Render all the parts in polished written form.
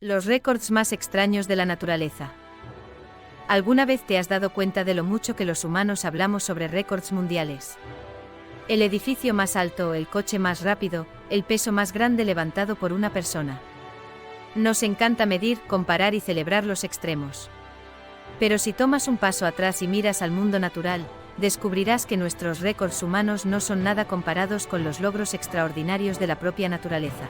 Los récords más extraños de la naturaleza. ¿Alguna vez te has dado cuenta de lo mucho que los humanos hablamos sobre récords mundiales? El edificio más alto, el coche más rápido, el peso más grande levantado por una persona. Nos encanta medir, comparar y celebrar los extremos. Pero si tomas un paso atrás y miras al mundo natural, descubrirás que nuestros récords humanos no son nada comparados con los logros extraordinarios de la propia naturaleza.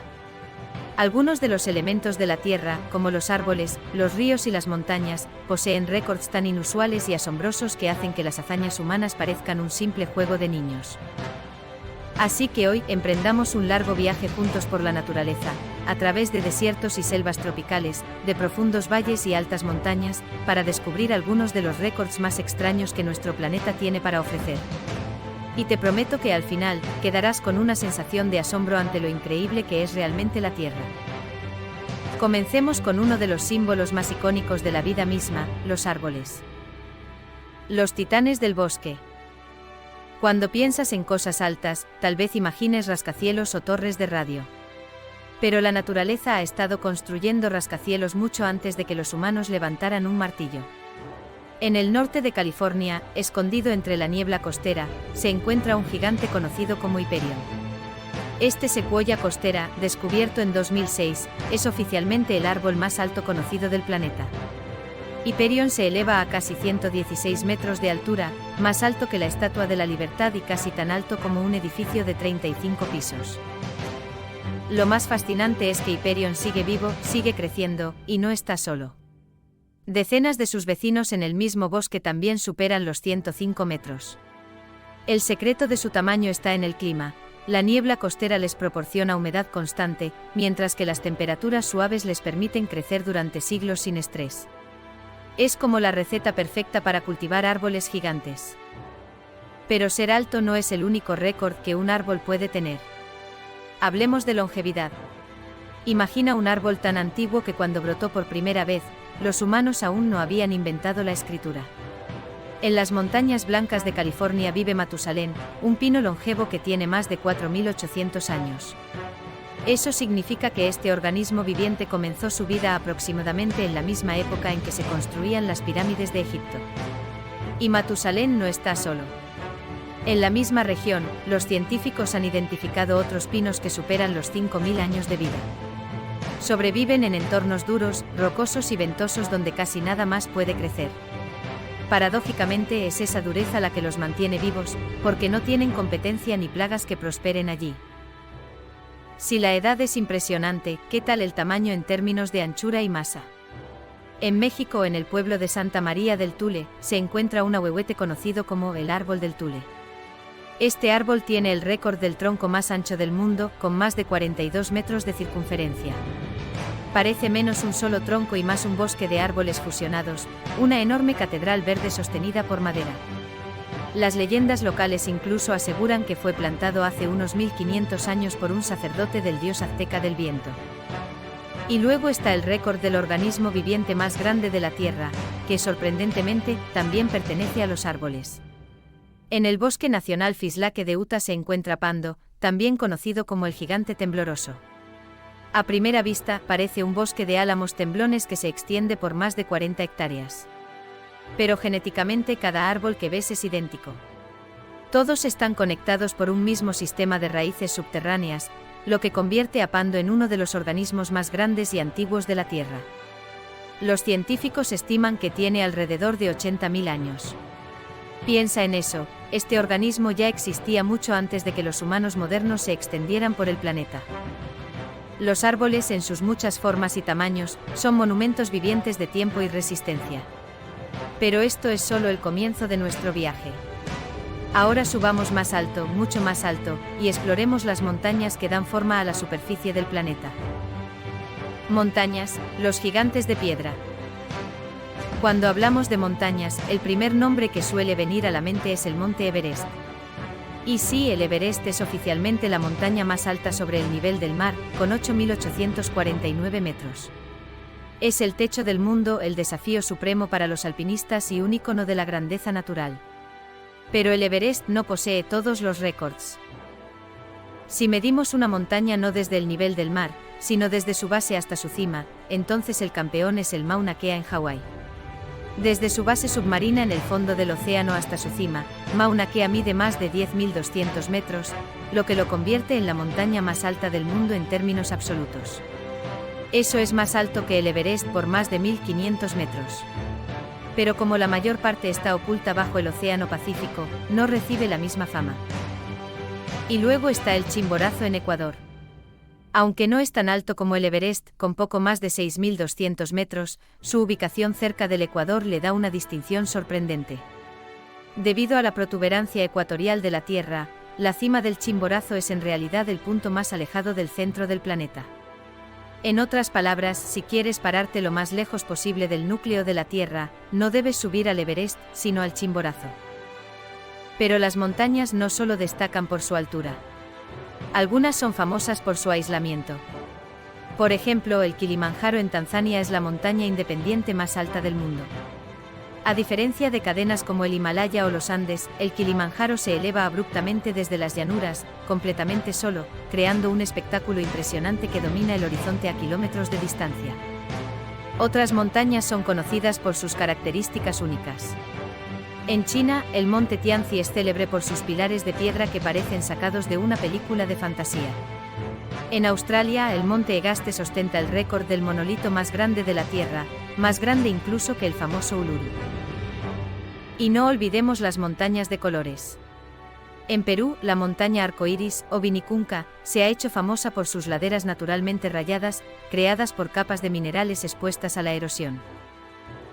Algunos de los elementos de la Tierra, como los árboles, los ríos y las montañas, poseen récords tan inusuales y asombrosos que hacen que las hazañas humanas parezcan un simple juego de niños. Así que hoy emprendamos un largo viaje juntos por la naturaleza, a través de desiertos y selvas tropicales, de profundos valles y altas montañas, para descubrir algunos de los récords más extraños que nuestro planeta tiene para ofrecer. Y te prometo que al final, quedarás con una sensación de asombro ante lo increíble que es realmente la Tierra. Comencemos con uno de los símbolos más icónicos de la vida misma, los árboles. Los titanes del bosque. Cuando piensas en cosas altas, tal vez imagines rascacielos o torres de radio. Pero la naturaleza ha estado construyendo rascacielos mucho antes de que los humanos levantaran un martillo. En el norte de California, escondido entre la niebla costera, se encuentra un gigante conocido como Hyperion. Este secuoya costera, descubierto en 2006, es oficialmente el árbol más alto conocido del planeta. Hyperion se eleva a casi 116 metros de altura, más alto que la Estatua de la Libertad y casi tan alto como un edificio de 35 pisos. Lo más fascinante es que Hyperion sigue vivo, sigue creciendo, y no está solo. Decenas de sus vecinos en el mismo bosque también superan los 105 metros. El secreto de su tamaño está en el clima. La niebla costera les proporciona humedad constante, mientras que las temperaturas suaves les permiten crecer durante siglos sin estrés. Es como la receta perfecta para cultivar árboles gigantes. Pero ser alto no es el único récord que un árbol puede tener. Hablemos de longevidad. Imagina un árbol tan antiguo que cuando brotó por primera vez, los humanos aún no habían inventado la escritura. En las montañas blancas de California vive Matusalén, un pino longevo que tiene más de 4.800 años. Eso significa que este organismo viviente comenzó su vida aproximadamente en la misma época en que se construían las pirámides de Egipto. Y Matusalén no está solo. En la misma región, los científicos han identificado otros pinos que superan los 5.000 años de vida. Sobreviven en entornos duros, rocosos y ventosos donde casi nada más puede crecer. Paradójicamente es esa dureza la que los mantiene vivos, porque no tienen competencia ni plagas que prosperen allí. Si la edad es impresionante, ¿qué tal el tamaño en términos de anchura y masa? En México, en el pueblo de Santa María del Tule, se encuentra un ahuehuete conocido como el árbol del Tule. Este árbol tiene el récord del tronco más ancho del mundo, con más de 42 metros de circunferencia. Parece menos un solo tronco y más un bosque de árboles fusionados, una enorme catedral verde sostenida por madera. Las leyendas locales incluso aseguran que fue plantado hace unos 1500 años por un sacerdote del dios azteca del viento. Y luego está el récord del organismo viviente más grande de la Tierra, que sorprendentemente también pertenece a los árboles. En el Bosque Nacional Fislaque de Utah se encuentra Pando, también conocido como el gigante tembloroso. A primera vista, parece un bosque de álamos temblones que se extiende por más de 40 hectáreas. Pero genéticamente cada árbol que ves es idéntico. Todos están conectados por un mismo sistema de raíces subterráneas, lo que convierte a Pando en uno de los organismos más grandes y antiguos de la Tierra. Los científicos estiman que tiene alrededor de 80.000 años. Piensa en eso, este organismo ya existía mucho antes de que los humanos modernos se extendieran por el planeta. Los árboles, en sus muchas formas y tamaños, son monumentos vivientes de tiempo y resistencia. Pero esto es solo el comienzo de nuestro viaje. Ahora subamos más alto, mucho más alto, y exploremos las montañas que dan forma a la superficie del planeta. Montañas, los gigantes de piedra. Cuando hablamos de montañas, el primer nombre que suele venir a la mente es el Monte Everest. Y sí, el Everest es oficialmente la montaña más alta sobre el nivel del mar, con 8.849 metros. Es el techo del mundo, el desafío supremo para los alpinistas y un ícono de la grandeza natural. Pero el Everest no posee todos los récords. Si medimos una montaña no desde el nivel del mar, sino desde su base hasta su cima, entonces el campeón es el Mauna Kea en Hawái. Desde su base submarina en el fondo del océano hasta su cima, Mauna Kea mide más de 10.200 metros, lo que lo convierte en la montaña más alta del mundo en términos absolutos. Eso es más alto que el Everest por más de 1.500 metros. Pero como la mayor parte está oculta bajo el Océano Pacífico, no recibe la misma fama. Y luego está el Chimborazo en Ecuador. Aunque no es tan alto como el Everest, con poco más de 6.200 metros, su ubicación cerca del Ecuador le da una distinción sorprendente. Debido a la protuberancia ecuatorial de la Tierra, la cima del Chimborazo es en realidad el punto más alejado del centro del planeta. En otras palabras, si quieres pararte lo más lejos posible del núcleo de la Tierra, no debes subir al Everest, sino al Chimborazo. Pero las montañas no solo destacan por su altura. Algunas son famosas por su aislamiento. Por ejemplo, el Kilimanjaro en Tanzania es la montaña independiente más alta del mundo. A diferencia de cadenas como el Himalaya o los Andes, el Kilimanjaro se eleva abruptamente desde las llanuras, completamente solo, creando un espectáculo impresionante que domina el horizonte a kilómetros de distancia. Otras montañas son conocidas por sus características únicas. En China, el monte Tianzi es célebre por sus pilares de piedra que parecen sacados de una película de fantasía. En Australia, el monte Everest ostenta el récord del monolito más grande de la Tierra, más grande incluso que el famoso Uluru. Y no olvidemos las montañas de colores. En Perú, la montaña arcoíris, o Vinicunca, se ha hecho famosa por sus laderas naturalmente rayadas, creadas por capas de minerales expuestas a la erosión.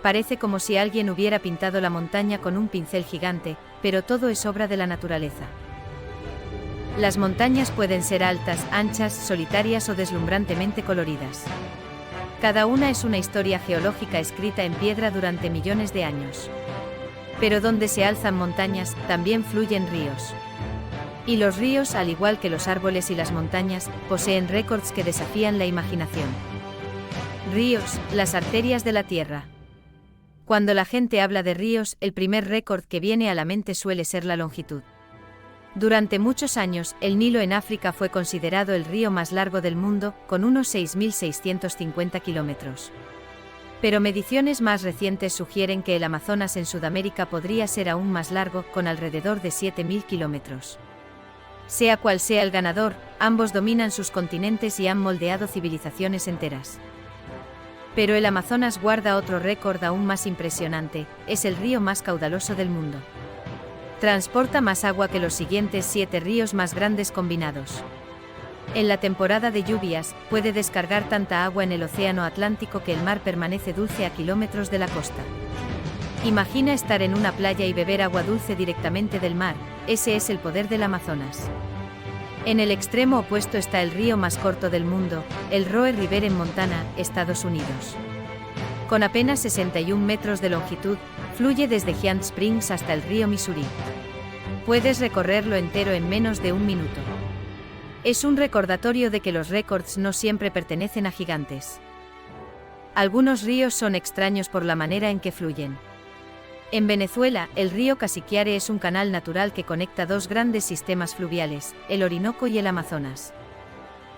Parece como si alguien hubiera pintado la montaña con un pincel gigante, pero todo es obra de la naturaleza. Las montañas pueden ser altas, anchas, solitarias o deslumbrantemente coloridas. Cada una es una historia geológica escrita en piedra durante millones de años. Pero donde se alzan montañas, también fluyen ríos. Y los ríos, al igual que los árboles y las montañas, poseen récords que desafían la imaginación. Ríos, las arterias de la Tierra. Cuando la gente habla de ríos, el primer récord que viene a la mente suele ser la longitud. Durante muchos años, el Nilo en África fue considerado el río más largo del mundo, con unos 6.650 kilómetros. Pero mediciones más recientes sugieren que el Amazonas en Sudamérica podría ser aún más largo, con alrededor de 7.000 kilómetros. Sea cual sea el ganador, ambos dominan sus continentes y han moldeado civilizaciones enteras. Pero el Amazonas guarda otro récord aún más impresionante, es el río más caudaloso del mundo. Transporta más agua que los siguientes 7 ríos más grandes combinados. En la temporada de lluvias, puede descargar tanta agua en el océano Atlántico que el mar permanece dulce a kilómetros de la costa. Imagina estar en una playa y beber agua dulce directamente del mar, ese es el poder del Amazonas. En el extremo opuesto está el río más corto del mundo, el Roe River en Montana, Estados Unidos. Con apenas 61 metros de longitud, fluye desde Giant Springs hasta el río Missouri. Puedes recorrerlo entero en menos de un minuto. Es un recordatorio de que los récords no siempre pertenecen a gigantes. Algunos ríos son extraños por la manera en que fluyen. En Venezuela, el río Casiquiare es un canal natural que conecta dos grandes sistemas fluviales, el Orinoco y el Amazonas.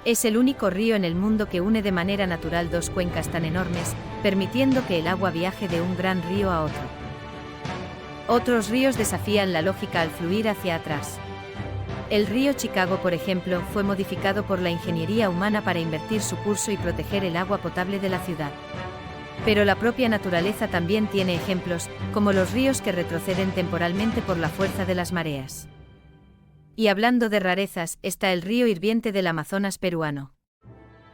Es el único río en el mundo que une de manera natural dos cuencas tan enormes, permitiendo que el agua viaje de un gran río a otro. Otros ríos desafían la lógica al fluir hacia atrás. El río Chicago, por ejemplo, fue modificado por la ingeniería humana para invertir su curso y proteger el agua potable de la ciudad. Pero la propia naturaleza también tiene ejemplos, como los ríos que retroceden temporalmente por la fuerza de las mareas. Y hablando de rarezas, está el río hirviente del Amazonas peruano.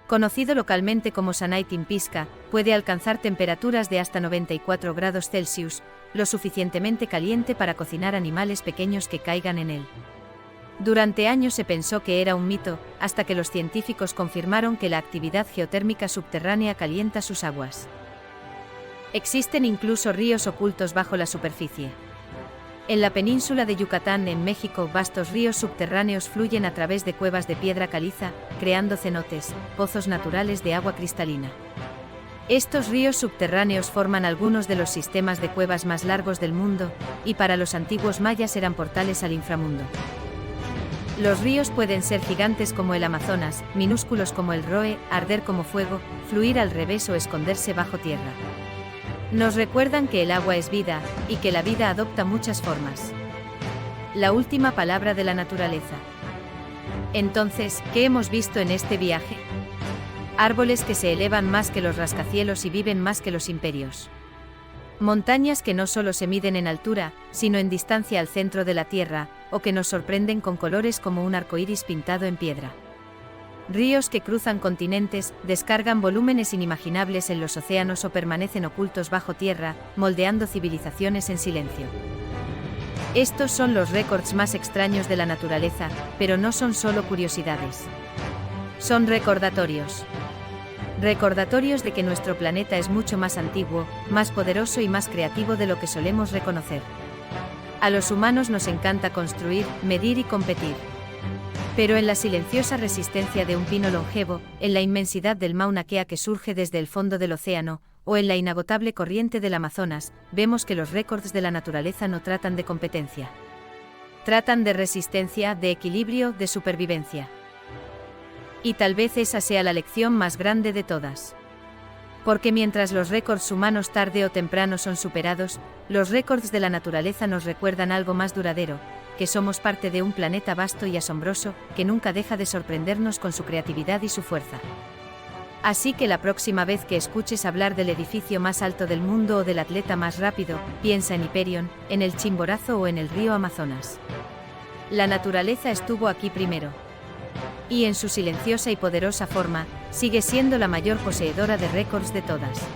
Conocido localmente como Sanaitimpisca, puede alcanzar temperaturas de hasta 94 grados Celsius, lo suficientemente caliente para cocinar animales pequeños que caigan en él. Durante años se pensó que era un mito, hasta que los científicos confirmaron que la actividad geotérmica subterránea calienta sus aguas. Existen incluso ríos ocultos bajo la superficie. En la península de Yucatán, en México, vastos ríos subterráneos fluyen a través de cuevas de piedra caliza, creando cenotes, pozos naturales de agua cristalina. Estos ríos subterráneos forman algunos de los sistemas de cuevas más largos del mundo, y para los antiguos mayas eran portales al inframundo. Los ríos pueden ser gigantes como el Amazonas, minúsculos como el Roe, arder como fuego, fluir al revés o esconderse bajo tierra. Nos recuerdan que el agua es vida, y que la vida adopta muchas formas. La última palabra de la naturaleza. Entonces, ¿qué hemos visto en este viaje? Árboles que se elevan más que los rascacielos y viven más que los imperios. Montañas que no solo se miden en altura, sino en distancia al centro de la Tierra, o que nos sorprenden con colores como un arcoíris pintado en piedra. Ríos que cruzan continentes, descargan volúmenes inimaginables en los océanos o permanecen ocultos bajo tierra, moldeando civilizaciones en silencio. Estos son los récords más extraños de la naturaleza, pero no son solo curiosidades. Son recordatorios. Recordatorios de que nuestro planeta es mucho más antiguo, más poderoso y más creativo de lo que solemos reconocer. A los humanos nos encanta construir, medir y competir. Pero en la silenciosa resistencia de un pino longevo, en la inmensidad del Mauna Kea que surge desde el fondo del océano, o en la inagotable corriente del Amazonas, vemos que los récords de la naturaleza no tratan de competencia. Tratan de resistencia, de equilibrio, de supervivencia. Y tal vez esa sea la lección más grande de todas. Porque mientras los récords humanos tarde o temprano son superados, los récords de la naturaleza nos recuerdan algo más duradero, que somos parte de un planeta vasto y asombroso, que nunca deja de sorprendernos con su creatividad y su fuerza. Así que la próxima vez que escuches hablar del edificio más alto del mundo o del atleta más rápido, piensa en Hyperion, en el Chimborazo o en el río Amazonas. La naturaleza estuvo aquí primero. Y en su silenciosa y poderosa forma, sigue siendo la mayor poseedora de récords de todas.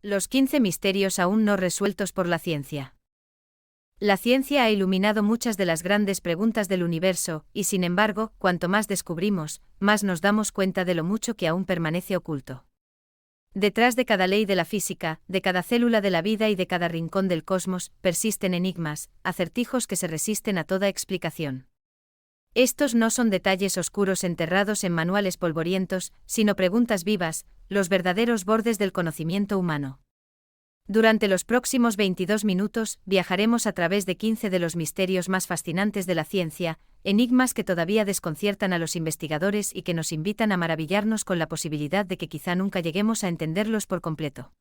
Los 15 misterios aún no resueltos por la ciencia. La ciencia ha iluminado muchas de las grandes preguntas del universo, y sin embargo, cuanto más descubrimos, más nos damos cuenta de lo mucho que aún permanece oculto. Detrás de cada ley de la física, de cada célula de la vida y de cada rincón del cosmos, persisten enigmas, acertijos que se resisten a toda explicación. Estos no son detalles oscuros enterrados en manuales polvorientos, sino preguntas vivas, los verdaderos bordes del conocimiento humano. Durante los próximos 22 minutos, viajaremos a través de 15 de los misterios más fascinantes de la ciencia, enigmas que todavía desconciertan a los investigadores y que nos invitan a maravillarnos con la posibilidad de que quizá nunca lleguemos a entenderlos por completo.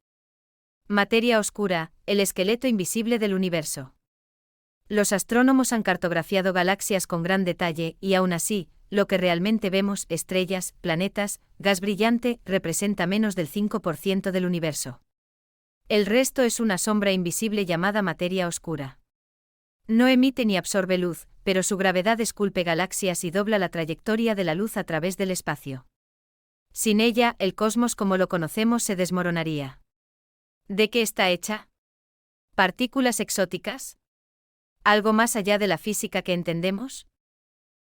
Materia oscura, el esqueleto invisible del universo. Los astrónomos han cartografiado galaxias con gran detalle y aún así, lo que realmente vemos, estrellas, planetas, gas brillante, representa menos del 5% del universo. El resto es una sombra invisible llamada materia oscura. No emite ni absorbe luz, pero su gravedad esculpe galaxias y dobla la trayectoria de la luz a través del espacio. Sin ella, el cosmos como lo conocemos se desmoronaría. ¿De qué está hecha? ¿Partículas exóticas? ¿Algo más allá de la física que entendemos?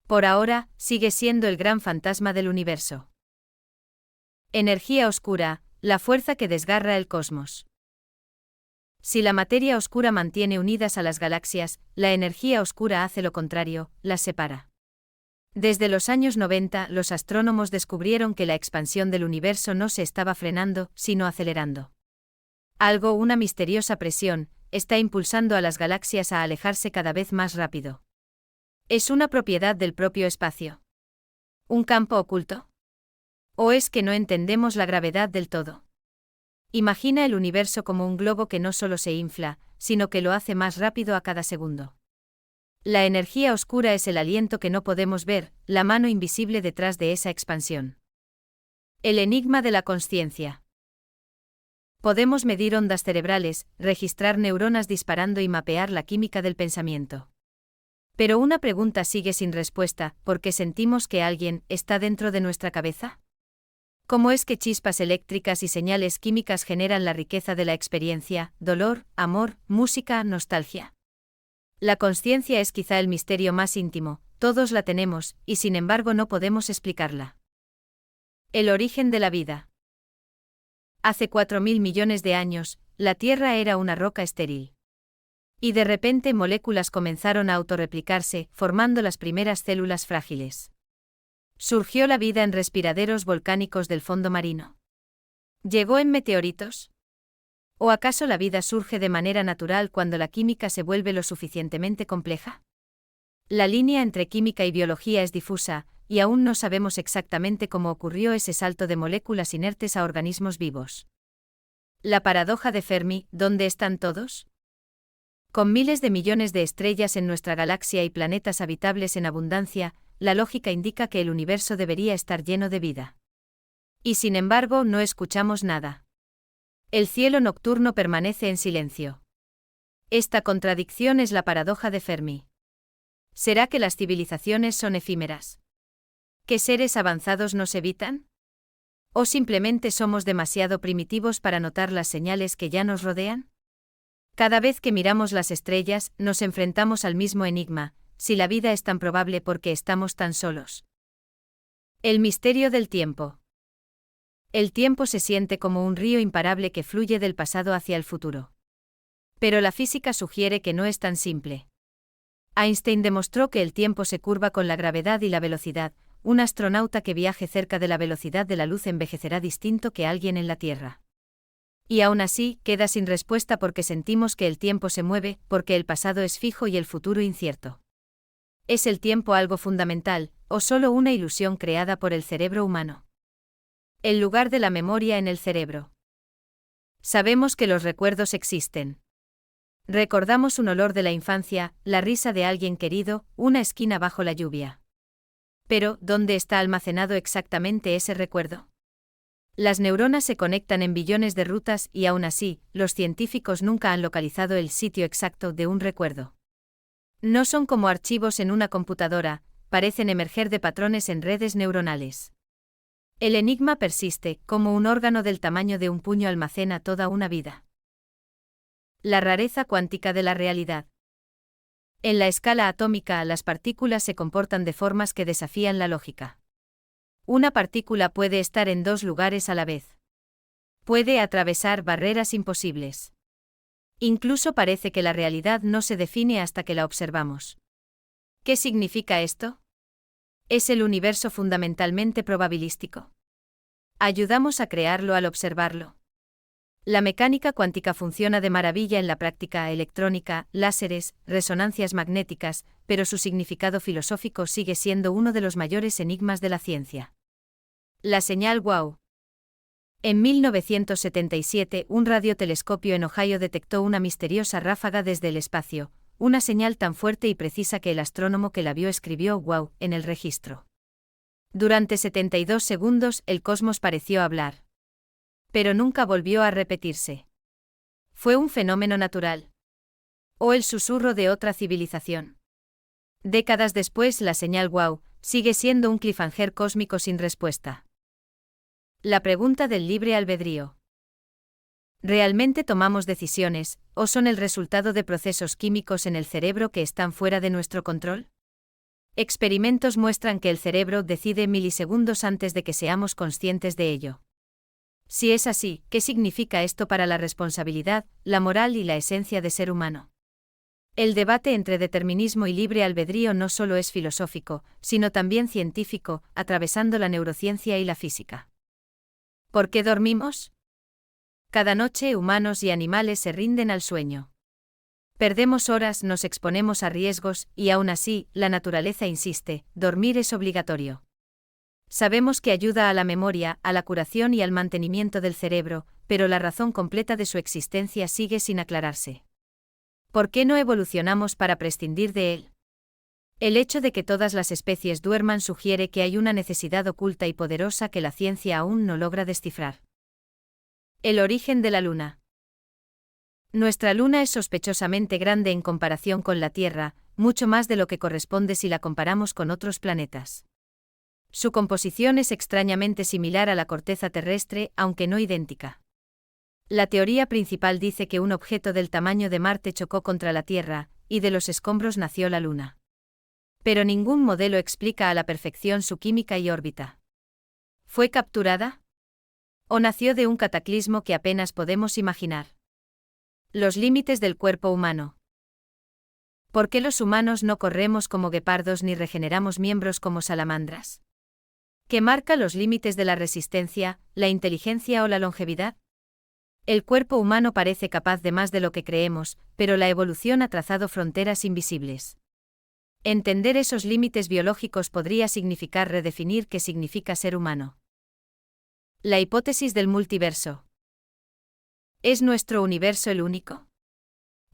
Por ahora, sigue siendo el gran fantasma del universo. Energía oscura, la fuerza que desgarra el cosmos. Si la materia oscura mantiene unidas a las galaxias, la energía oscura hace lo contrario, las separa. Desde los años 90, los astrónomos descubrieron que la expansión del universo no se estaba frenando, sino acelerando. Una misteriosa presión, está impulsando a las galaxias a alejarse cada vez más rápido. ¿Es una propiedad del propio espacio? ¿Un campo oculto? ¿O es que no entendemos la gravedad del todo? Imagina el universo como un globo que no solo se infla, sino que lo hace más rápido a cada segundo. La energía oscura es el aliento que no podemos ver, la mano invisible detrás de esa expansión. El enigma de la consciencia. Podemos medir ondas cerebrales, registrar neuronas disparando y mapear la química del pensamiento. Pero una pregunta sigue sin respuesta: ¿por qué sentimos que alguien está dentro de nuestra cabeza? ¿Cómo es que chispas eléctricas y señales químicas generan la riqueza de la experiencia, dolor, amor, música, nostalgia? La consciencia es quizá el misterio más íntimo, todos la tenemos, y sin embargo no podemos explicarla. El origen de la vida. Hace 4.000 millones de años, la Tierra era una roca estéril. Y de repente moléculas comenzaron a autorreplicarse, formando las primeras células frágiles. ¿Surgió la vida en respiraderos volcánicos del fondo marino? ¿Llegó en meteoritos? ¿O acaso la vida surge de manera natural cuando la química se vuelve lo suficientemente compleja? La línea entre química y biología es difusa, y aún no sabemos exactamente cómo ocurrió ese salto de moléculas inertes a organismos vivos. La paradoja de Fermi, ¿dónde están todos? Con miles de millones de estrellas en nuestra galaxia y planetas habitables en abundancia, la lógica indica que el universo debería estar lleno de vida. Y sin embargo, no escuchamos nada. El cielo nocturno permanece en silencio. Esta contradicción es la paradoja de Fermi. ¿Será que las civilizaciones son efímeras? ¿Que seres avanzados nos evitan? ¿O simplemente somos demasiado primitivos para notar las señales que ya nos rodean? Cada vez que miramos las estrellas, nos enfrentamos al mismo enigma: si la vida es tan probable, ¿por qué estamos tan solos? El misterio del tiempo. El tiempo se siente como un río imparable que fluye del pasado hacia el futuro. Pero la física sugiere que no es tan simple. Einstein demostró que el tiempo se curva con la gravedad y la velocidad. Un astronauta que viaje cerca de la velocidad de la luz envejecerá distinto que alguien en la Tierra. Y aún así, queda sin respuesta porque sentimos que el tiempo se mueve, porque el pasado es fijo y el futuro incierto. ¿Es el tiempo algo fundamental, o solo una ilusión creada por el cerebro humano? El lugar de la memoria en el cerebro. Sabemos que los recuerdos existen. Recordamos un olor de la infancia, la risa de alguien querido, una esquina bajo la lluvia. Pero, ¿dónde está almacenado exactamente ese recuerdo? Las neuronas se conectan en billones de rutas y aún así, los científicos nunca han localizado el sitio exacto de un recuerdo. No son como archivos en una computadora, parecen emerger de patrones en redes neuronales. El enigma persiste, como un órgano del tamaño de un puño almacena toda una vida. La rareza cuántica de la realidad. En la escala atómica, las partículas se comportan de formas que desafían la lógica. Una partícula puede estar en dos lugares a la vez. Puede atravesar barreras imposibles. Incluso parece que la realidad no se define hasta que la observamos. ¿Qué significa esto? ¿Es el universo fundamentalmente probabilístico? ¿Ayudamos a crearlo al observarlo? La mecánica cuántica funciona de maravilla en la práctica electrónica, láseres, resonancias magnéticas, pero su significado filosófico sigue siendo uno de los mayores enigmas de la ciencia. La señal WOW. En 1977, un radiotelescopio en Ohio detectó una misteriosa ráfaga desde el espacio, una señal tan fuerte y precisa que el astrónomo que la vio escribió «wow» en el registro. Durante 72 segundos el cosmos pareció hablar. Pero nunca volvió a repetirse. ¿Fue un fenómeno natural? ¿O el susurro de otra civilización? Décadas después, la señal «wow» sigue siendo un cliffhanger cósmico sin respuesta. La pregunta del libre albedrío. ¿Realmente tomamos decisiones, o son el resultado de procesos químicos en el cerebro que están fuera de nuestro control? Experimentos muestran que el cerebro decide milisegundos antes de que seamos conscientes de ello. Si es así, ¿qué significa esto para la responsabilidad, la moral y la esencia de ser humano? El debate entre determinismo y libre albedrío no solo es filosófico, sino también científico, atravesando la neurociencia y la física. ¿Por qué dormimos? Cada noche humanos y animales se rinden al sueño. Perdemos horas, nos exponemos a riesgos, y aún así, la naturaleza insiste, dormir es obligatorio. Sabemos que ayuda a la memoria, a la curación y al mantenimiento del cerebro, pero la razón completa de su existencia sigue sin aclararse. ¿Por qué no evolucionamos para prescindir de él? El hecho de que todas las especies duerman sugiere que hay una necesidad oculta y poderosa que la ciencia aún no logra descifrar. El origen de la Luna. Nuestra Luna es sospechosamente grande en comparación con la Tierra, mucho más de lo que corresponde si la comparamos con otros planetas. Su composición es extrañamente similar a la corteza terrestre, aunque no idéntica. La teoría principal dice que un objeto del tamaño de Marte chocó contra la Tierra, y de los escombros nació la Luna. Pero ningún modelo explica a la perfección su química y órbita. ¿Fue capturada? ¿O nació de un cataclismo que apenas podemos imaginar? Los límites del cuerpo humano. ¿Por qué los humanos no corremos como guepardos ni regeneramos miembros como salamandras? ¿Qué marca los límites de la resistencia, la inteligencia o la longevidad? El cuerpo humano parece capaz de más de lo que creemos, pero la evolución ha trazado fronteras invisibles. Entender esos límites biológicos podría significar redefinir qué significa ser humano. La hipótesis del multiverso. ¿Es nuestro universo el único?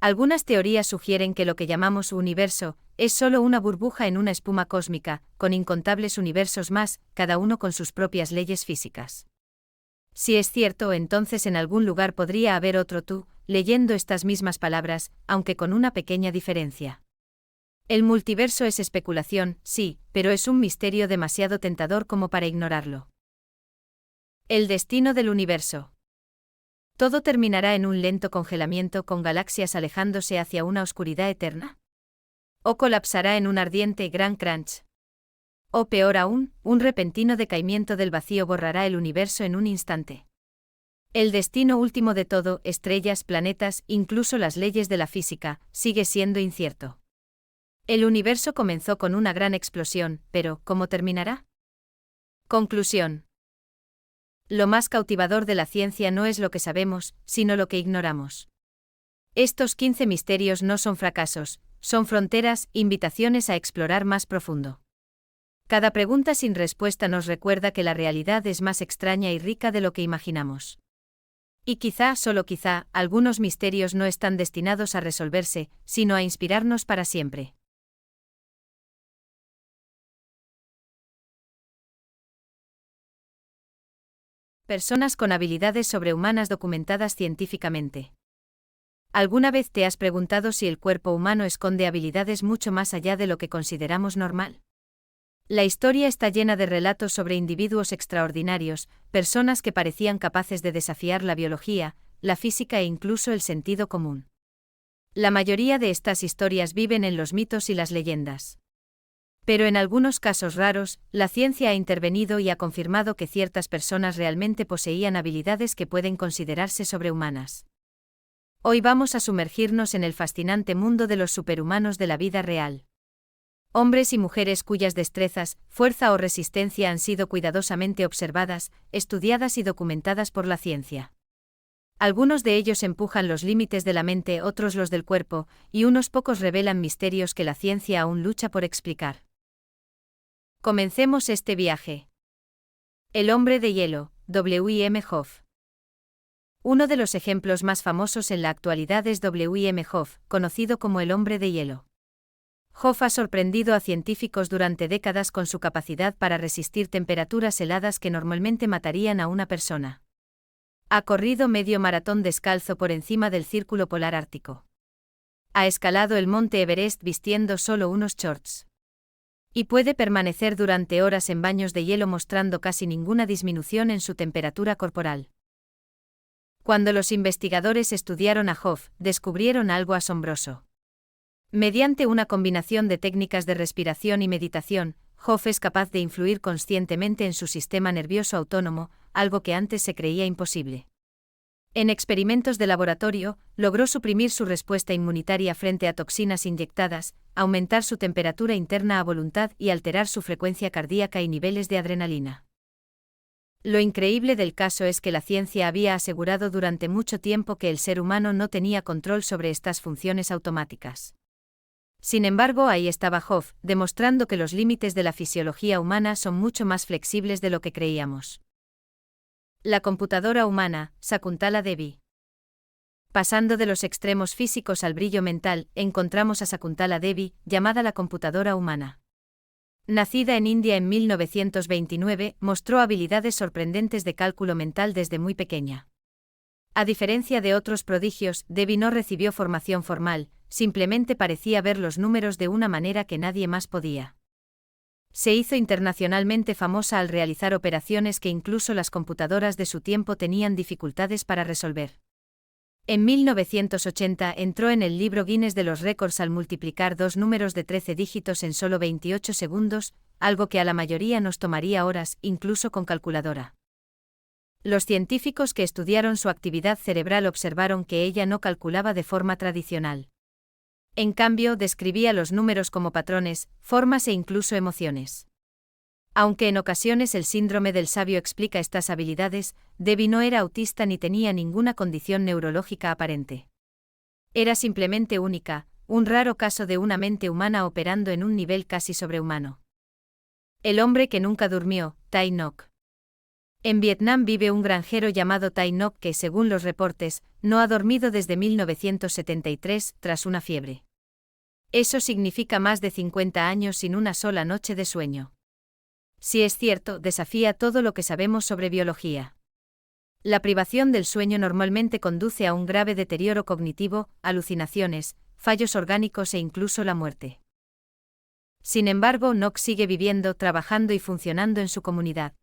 Algunas teorías sugieren que lo que llamamos universo es solo una burbuja en una espuma cósmica, con incontables universos más, cada uno con sus propias leyes físicas. Si es cierto, entonces en algún lugar podría haber otro tú, leyendo estas mismas palabras, aunque con una pequeña diferencia. El multiverso es especulación, sí, pero es un misterio demasiado tentador como para ignorarlo. El destino del universo. ¿Todo terminará en un lento congelamiento con galaxias alejándose hacia una oscuridad eterna? ¿O colapsará en un ardiente gran crunch? O peor aún, un repentino decaimiento del vacío borrará el universo en un instante. El destino último de todo, estrellas, planetas, incluso las leyes de la física, sigue siendo incierto. El universo comenzó con una gran explosión, pero ¿cómo terminará? Conclusión. Lo más cautivador de la ciencia no es lo que sabemos, sino lo que ignoramos. Estos 15 misterios no son fracasos, son fronteras, invitaciones a explorar más profundo. Cada pregunta sin respuesta nos recuerda que la realidad es más extraña y rica de lo que imaginamos. Y quizá, solo quizá, algunos misterios no están destinados a resolverse, sino a inspirarnos para siempre. Personas con habilidades sobrehumanas documentadas científicamente. ¿Alguna vez te has preguntado si el cuerpo humano esconde habilidades mucho más allá de lo que consideramos normal? La historia está llena de relatos sobre individuos extraordinarios, personas que parecían capaces de desafiar la biología, la física e incluso el sentido común. La mayoría de estas historias viven en los mitos y las leyendas. Pero en algunos casos raros, la ciencia ha intervenido y ha confirmado que ciertas personas realmente poseían habilidades que pueden considerarse sobrehumanas. Hoy vamos a sumergirnos en el fascinante mundo de los superhumanos de la vida real. Hombres y mujeres cuyas destrezas, fuerza o resistencia han sido cuidadosamente observadas, estudiadas y documentadas por la ciencia. Algunos de ellos empujan los límites de la mente, otros los del cuerpo, y unos pocos revelan misterios que la ciencia aún lucha por explicar. Comencemos este viaje. El hombre de hielo, W. M. Hof. Uno de los ejemplos más famosos en la actualidad es W. M. Hof, conocido como el hombre de hielo. Hof ha sorprendido a científicos durante décadas con su capacidad para resistir temperaturas heladas que normalmente matarían a una persona. Ha corrido medio maratón descalzo por encima del círculo polar ártico. Ha escalado el monte Everest vistiendo solo unos shorts. Y puede permanecer durante horas en baños de hielo mostrando casi ninguna disminución en su temperatura corporal. Cuando los investigadores estudiaron a Hof, descubrieron algo asombroso. Mediante una combinación de técnicas de respiración y meditación, Hof es capaz de influir conscientemente en su sistema nervioso autónomo, algo que antes se creía imposible. En experimentos de laboratorio, logró suprimir su respuesta inmunitaria frente a toxinas inyectadas, aumentar su temperatura interna a voluntad y alterar su frecuencia cardíaca y niveles de adrenalina. Lo increíble del caso es que la ciencia había asegurado durante mucho tiempo que el ser humano no tenía control sobre estas funciones automáticas. Sin embargo, ahí estaba Hof, demostrando que los límites de la fisiología humana son mucho más flexibles de lo que creíamos. La computadora humana, Shakuntala Devi. Pasando de los extremos físicos al brillo mental, encontramos a Shakuntala Devi, llamada la computadora humana. Nacida en India en 1929, mostró habilidades sorprendentes de cálculo mental desde muy pequeña. A diferencia de otros prodigios, Devi no recibió formación formal, simplemente parecía ver los números de una manera que nadie más podía. Se hizo internacionalmente famosa al realizar operaciones que incluso las computadoras de su tiempo tenían dificultades para resolver. En 1980 entró en el libro Guinness de los récords al multiplicar dos números de 13 dígitos en solo 28 segundos, algo que a la mayoría nos tomaría horas, incluso con calculadora. Los científicos que estudiaron su actividad cerebral observaron que ella no calculaba de forma tradicional. En cambio, describía los números como patrones, formas e incluso emociones. Aunque en ocasiones el síndrome del sabio explica estas habilidades, Debbie no era autista ni tenía ninguna condición neurológica aparente. Era simplemente única, un raro caso de una mente humana operando en un nivel casi sobrehumano. El hombre que nunca durmió, Thai Ngoc. En Vietnam vive un granjero llamado Thai Ngoc que, según los reportes, no ha dormido desde 1973 tras una fiebre. Eso significa más de 50 años sin una sola noche de sueño. Si es cierto, desafía todo lo que sabemos sobre biología. La privación del sueño normalmente conduce a un grave deterioro cognitivo, alucinaciones, fallos orgánicos e incluso la muerte. Sin embargo, Ngoc sigue viviendo, trabajando y funcionando en su comunidad.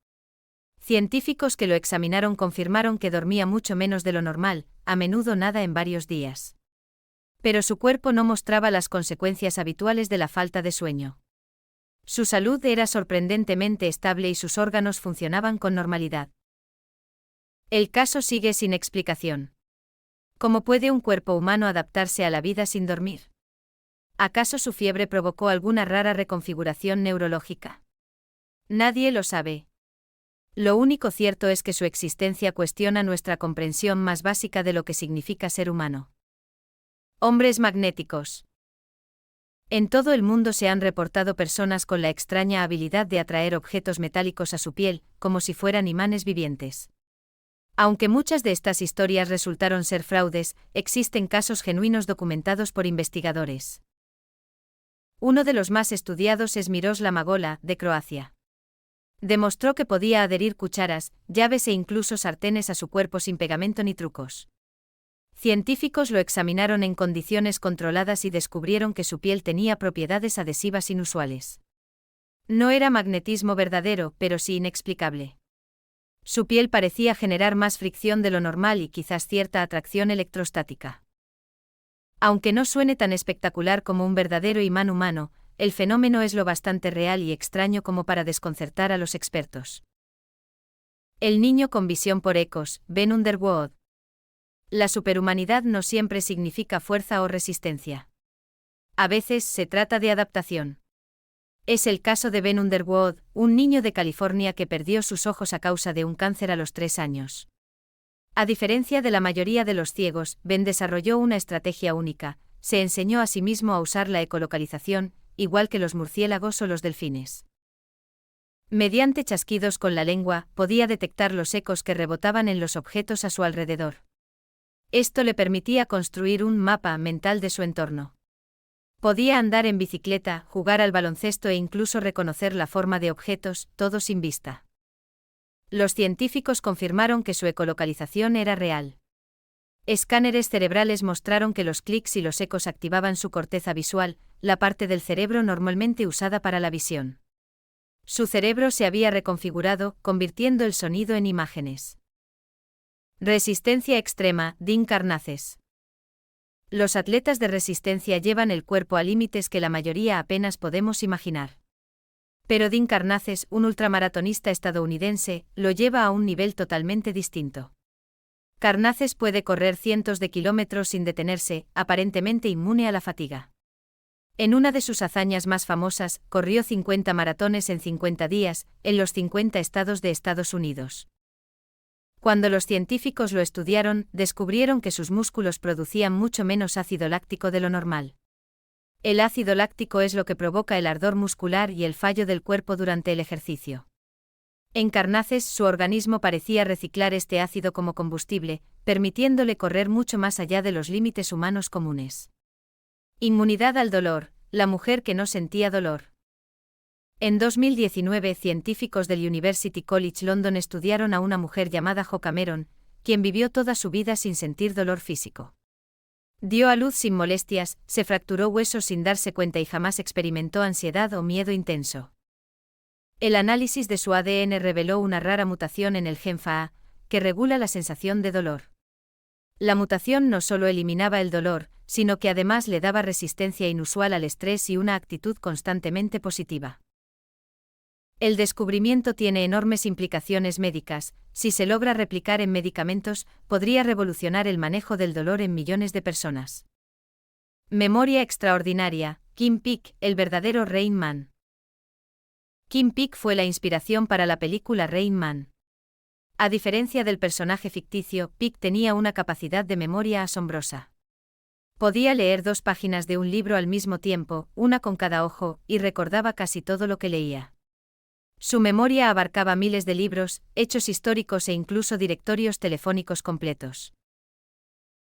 Científicos que lo examinaron confirmaron que dormía mucho menos de lo normal, a menudo nada en varios días. Pero su cuerpo no mostraba las consecuencias habituales de la falta de sueño. Su salud era sorprendentemente estable y sus órganos funcionaban con normalidad. El caso sigue sin explicación. ¿Cómo puede un cuerpo humano adaptarse a la vida sin dormir? ¿Acaso su fiebre provocó alguna rara reconfiguración neurológica? Nadie lo sabe. Lo único cierto es que su existencia cuestiona nuestra comprensión más básica de lo que significa ser humano. Hombres magnéticos. En todo el mundo se han reportado personas con la extraña habilidad de atraer objetos metálicos a su piel, como si fueran imanes vivientes. Aunque muchas de estas historias resultaron ser fraudes, existen casos genuinos documentados por investigadores. Uno de los más estudiados es Miroslav Magola, de Croacia. Demostró que podía adherir cucharas, llaves e incluso sartenes a su cuerpo sin pegamento ni trucos. Científicos lo examinaron en condiciones controladas y descubrieron que su piel tenía propiedades adhesivas inusuales. No era magnetismo verdadero, pero sí inexplicable. Su piel parecía generar más fricción de lo normal y quizás cierta atracción electrostática. Aunque no suene tan espectacular como un verdadero imán humano, el fenómeno es lo bastante real y extraño como para desconcertar a los expertos. El niño con visión por ecos, Ben Underwood. La superhumanidad no siempre significa fuerza o resistencia. A veces se trata de adaptación. Es el caso de Ben Underwood, un niño de California que perdió sus ojos a causa de un cáncer a los 3 años. A diferencia de la mayoría de los ciegos, Ben desarrolló una estrategia única, se enseñó a sí mismo a usar la ecolocalización, igual que los murciélagos o los delfines. Mediante chasquidos con la lengua, podía detectar los ecos que rebotaban en los objetos a su alrededor. Esto le permitía construir un mapa mental de su entorno. Podía andar en bicicleta, jugar al baloncesto e incluso reconocer la forma de objetos, todo sin vista. Los científicos confirmaron que su ecolocalización era real. Escáneres cerebrales mostraron que los clics y los ecos activaban su corteza visual, la parte del cerebro normalmente usada para la visión. Su cerebro se había reconfigurado, convirtiendo el sonido en imágenes. Resistencia extrema, Dean Karnazes. Los atletas de resistencia llevan el cuerpo a límites que la mayoría apenas podemos imaginar. Pero Dean Karnazes, un ultramaratonista estadounidense, lo lleva a un nivel totalmente distinto. Karnazes puede correr cientos de kilómetros sin detenerse, aparentemente inmune a la fatiga. En una de sus hazañas más famosas, corrió 50 maratones en 50 días, en los 50 estados de Estados Unidos. Cuando los científicos lo estudiaron, descubrieron que sus músculos producían mucho menos ácido láctico de lo normal. El ácido láctico es lo que provoca el ardor muscular y el fallo del cuerpo durante el ejercicio. En Karnazes, su organismo parecía reciclar este ácido como combustible, permitiéndole correr mucho más allá de los límites humanos comunes. Inmunidad al dolor, la mujer que no sentía dolor. En 2019, científicos del University College London estudiaron a una mujer llamada Jo Cameron, quien vivió toda su vida sin sentir dolor físico. Dio a luz sin molestias, se fracturó huesos sin darse cuenta y jamás experimentó ansiedad o miedo intenso. El análisis de su ADN reveló una rara mutación en el gen FAA, que regula la sensación de dolor. La mutación no solo eliminaba el dolor, sino que además le daba resistencia inusual al estrés y una actitud constantemente positiva. El descubrimiento tiene enormes implicaciones médicas. Si se logra replicar en medicamentos, podría revolucionar el manejo del dolor en millones de personas. Memoria extraordinaria, Kim Peek, el verdadero Rain Man. Kim Peek fue la inspiración para la película Rain Man. A diferencia del personaje ficticio, Peek tenía una capacidad de memoria asombrosa. Podía leer 2 páginas de un libro al mismo tiempo, una con cada ojo, y recordaba casi todo lo que leía. Su memoria abarcaba miles de libros, hechos históricos e incluso directorios telefónicos completos.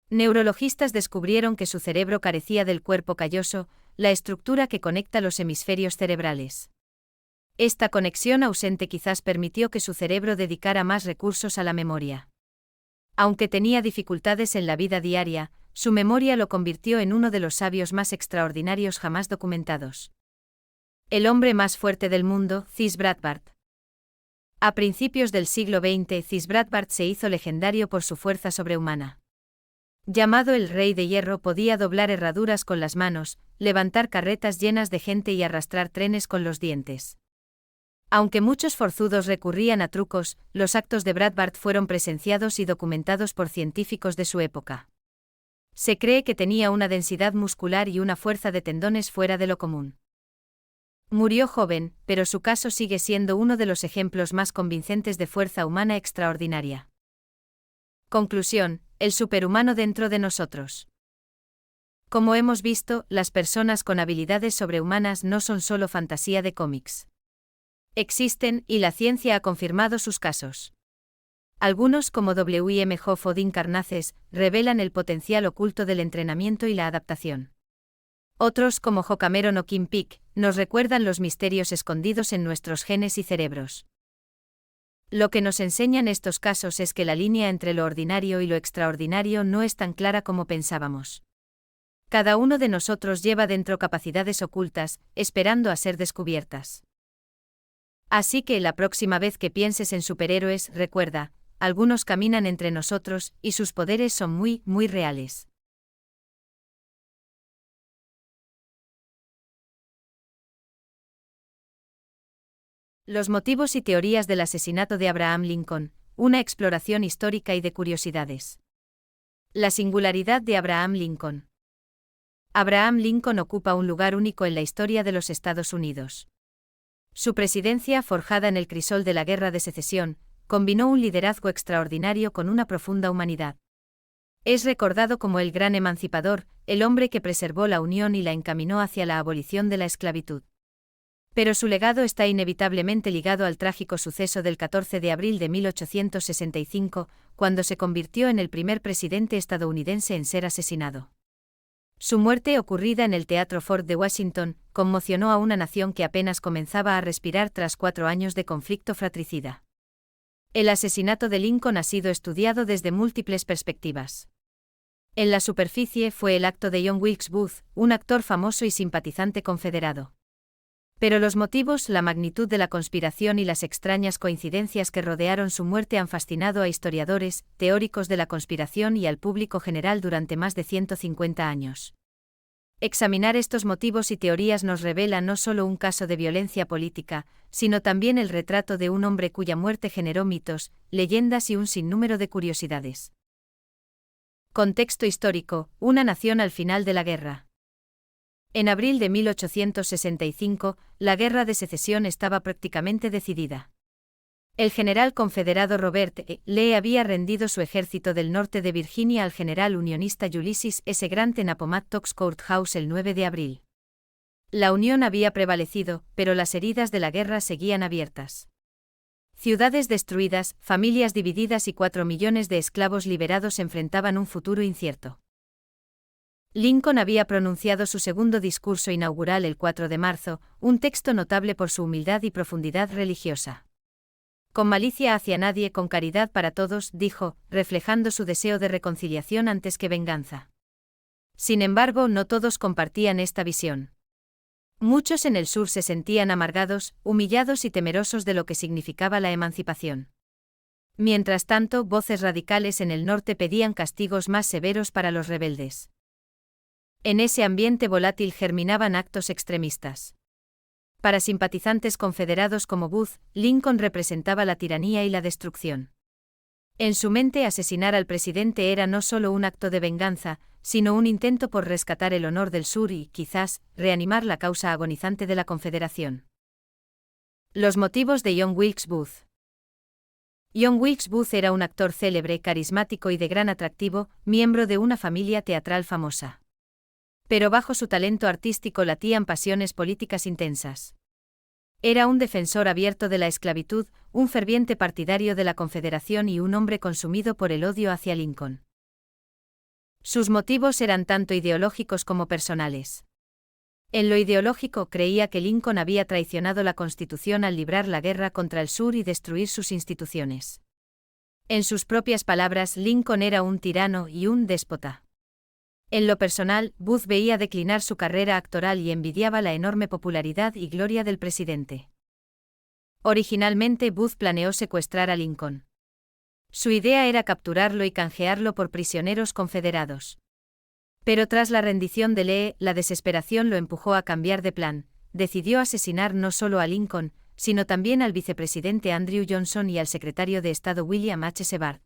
Neurologistas descubrieron que su cerebro carecía del cuerpo calloso, la estructura que conecta los hemisferios cerebrales. Esta conexión ausente quizás permitió que su cerebro dedicara más recursos a la memoria. Aunque tenía dificultades en la vida diaria, su memoria lo convirtió en uno de los sabios más extraordinarios jamás documentados. El hombre más fuerte del mundo, Cis Bradbart. A principios del siglo XX, Cis Bradbart se hizo legendario por su fuerza sobrehumana. Llamado el Rey de Hierro, podía doblar herraduras con las manos, levantar carretas llenas de gente y arrastrar trenes con los dientes. Aunque muchos forzudos recurrían a trucos, los actos de Bradbart fueron presenciados y documentados por científicos de su época. Se cree que tenía una densidad muscular y una fuerza de tendones fuera de lo común. Murió joven, pero su caso sigue siendo uno de los ejemplos más convincentes de fuerza humana extraordinaria. Conclusión: el superhumano dentro de nosotros. Como hemos visto, las personas con habilidades sobrehumanas no son solo fantasía de cómics. Existen, y la ciencia ha confirmado sus casos. Algunos, como W. M. Hoff o Dean Karnazes, revelan el potencial oculto del entrenamiento y la adaptación. Otros, como Jo Cameron o Kim Peek, nos recuerdan los misterios escondidos en nuestros genes y cerebros. Lo que nos enseñan estos casos es que la línea entre lo ordinario y lo extraordinario no es tan clara como pensábamos. Cada uno de nosotros lleva dentro capacidades ocultas, esperando a ser descubiertas. Así que la próxima vez que pienses en superhéroes, recuerda, algunos caminan entre nosotros, y sus poderes son muy, muy reales. Los motivos y teorías del asesinato de Abraham Lincoln, una exploración histórica y de curiosidades. La singularidad de Abraham Lincoln. Abraham Lincoln ocupa un lugar único en la historia de los Estados Unidos. Su presidencia, forjada en el crisol de la Guerra de Secesión, combinó un liderazgo extraordinario con una profunda humanidad. Es recordado como el gran emancipador, el hombre que preservó la Unión y la encaminó hacia la abolición de la esclavitud. Pero su legado está inevitablemente ligado al trágico suceso del 14 de abril de 1865, cuando se convirtió en el primer presidente estadounidense en ser asesinado. Su muerte, ocurrida en el Teatro Ford de Washington, conmocionó a una nación que apenas comenzaba a respirar tras 4 años de conflicto fratricida. El asesinato de Lincoln ha sido estudiado desde múltiples perspectivas. En la superficie fue el acto de John Wilkes Booth, un actor famoso y simpatizante confederado. Pero los motivos, la magnitud de la conspiración y las extrañas coincidencias que rodearon su muerte han fascinado a historiadores, teóricos de la conspiración y al público general durante más de 150 años. Examinar estos motivos y teorías nos revela no solo un caso de violencia política, sino también el retrato de un hombre cuya muerte generó mitos, leyendas y un sinnúmero de curiosidades. Contexto histórico: una nación al final de la guerra. En abril de 1865, la Guerra de Secesión estaba prácticamente decidida. El general confederado Robert E. Lee había rendido su ejército del norte de Virginia al general unionista Ulysses S. Grant en Appomattox Courthouse el 9 de abril. La unión había prevalecido, pero las heridas de la guerra seguían abiertas. Ciudades destruidas, familias divididas y 4 millones de esclavos liberados enfrentaban un futuro incierto. Lincoln había pronunciado su segundo discurso inaugural el 4 de marzo, un texto notable por su humildad y profundidad religiosa. Con malicia hacia nadie, con caridad para todos, dijo, reflejando su deseo de reconciliación antes que venganza. Sin embargo, no todos compartían esta visión. Muchos en el sur se sentían amargados, humillados y temerosos de lo que significaba la emancipación. Mientras tanto, voces radicales en el norte pedían castigos más severos para los rebeldes. En ese ambiente volátil germinaban actos extremistas. Para simpatizantes confederados como Booth, Lincoln representaba la tiranía y la destrucción. En su mente, asesinar al presidente era no solo un acto de venganza, sino un intento por rescatar el honor del sur y, quizás, reanimar la causa agonizante de la Confederación. Los motivos de John Wilkes Booth. John Wilkes Booth era un actor célebre, carismático y de gran atractivo, miembro de una familia teatral famosa. Pero bajo su talento artístico latían pasiones políticas intensas. Era un defensor abierto de la esclavitud, un ferviente partidario de la Confederación y un hombre consumido por el odio hacia Lincoln. Sus motivos eran tanto ideológicos como personales. En lo ideológico creía que Lincoln había traicionado la Constitución al librar la guerra contra el sur y destruir sus instituciones. En sus propias palabras, Lincoln era un tirano y un déspota. En lo personal, Booth veía declinar su carrera actoral y envidiaba la enorme popularidad y gloria del presidente. Originalmente, Booth planeó secuestrar a Lincoln. Su idea era capturarlo y canjearlo por prisioneros confederados. Pero tras la rendición de Lee, la desesperación lo empujó a cambiar de plan. Decidió asesinar no solo a Lincoln, sino también al vicepresidente Andrew Johnson y al secretario de Estado William H. Seward.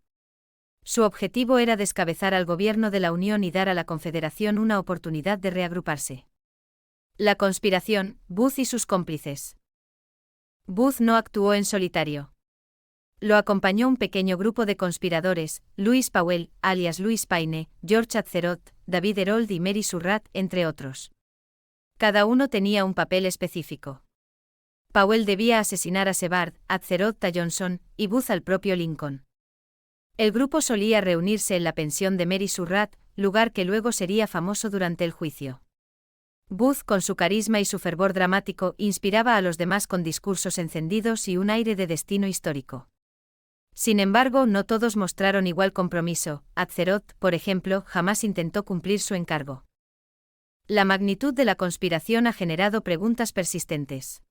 Su objetivo era descabezar al gobierno de la Unión y dar a la Confederación una oportunidad de reagruparse. La conspiración, Booth y sus cómplices. Booth no actuó en solitario. Lo acompañó un pequeño grupo de conspiradores: Louis Powell, alias Louis Payne, George Atzerodt, David Herold y Mary Surratt, entre otros. Cada uno tenía un papel específico. Powell debía asesinar a Seward, Atzerodt a Johnson, y Booth al propio Lincoln. El grupo solía reunirse en la pensión de Mary Surratt, lugar que luego sería famoso durante el juicio. Booth, con su carisma y su fervor dramático, inspiraba a los demás con discursos encendidos y un aire de destino histórico. Sin embargo, no todos mostraron igual compromiso. Atzerodt, por ejemplo, jamás intentó cumplir su encargo. La magnitud de la conspiración ha generado preguntas persistentes.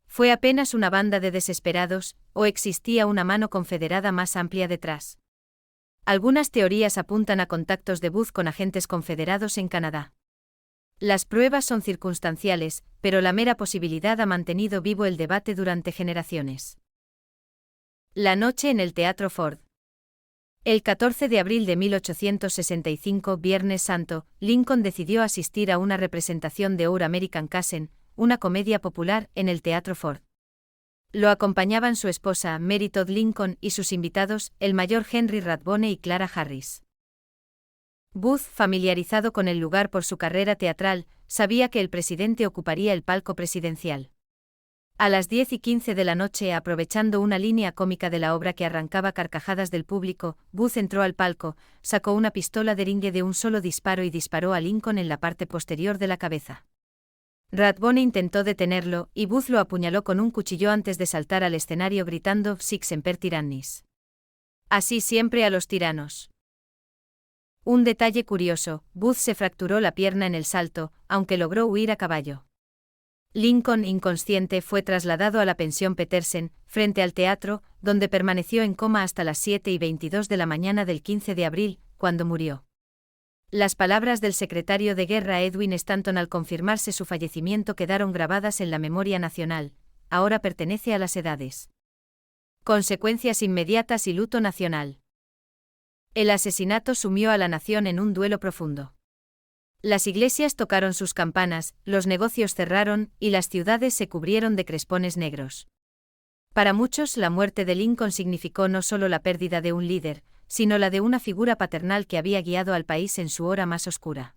¿Fue apenas una banda de desesperados, o existía una mano confederada más amplia detrás? Algunas teorías apuntan a contactos de Booth con agentes confederados en Canadá. Las pruebas son circunstanciales, pero la mera posibilidad ha mantenido vivo el debate durante generaciones. La noche en el Teatro Ford. El 14 de abril de 1865, Viernes Santo, Lincoln decidió asistir a una representación de Our American Cousin, una comedia popular, en el Teatro Ford. Lo acompañaban su esposa, Mary Todd Lincoln, y sus invitados, el mayor Henry Rathbone y Clara Harris. Booth, familiarizado con el lugar por su carrera teatral, sabía que el presidente ocuparía el palco presidencial. A las 10:15 de la noche, aprovechando una línea cómica de la obra que arrancaba carcajadas del público, Booth entró al palco, sacó una pistola de ringue de un solo disparo y disparó a Lincoln en la parte posterior de la cabeza. Rathbone intentó detenerlo, y Booth lo apuñaló con un cuchillo antes de saltar al escenario gritando «Sic semper tyrannis». Así siempre a los tiranos. Un detalle curioso: Booth se fracturó la pierna en el salto, aunque logró huir a caballo. Lincoln, inconsciente, fue trasladado a la pensión Petersen, frente al teatro, donde permaneció en coma hasta las 7:22 de la mañana del 15 de abril, cuando murió. Las palabras del secretario de Guerra Edwin Stanton al confirmarse su fallecimiento quedaron grabadas en la memoria nacional: ahora pertenece a las edades. Consecuencias inmediatas y luto nacional. El asesinato sumió a la nación en un duelo profundo. Las iglesias tocaron sus campanas, los negocios cerraron, y las ciudades se cubrieron de crespones negros. Para muchos, la muerte de Lincoln significó no solo la pérdida de un líder, sino la de una figura paternal que había guiado al país en su hora más oscura.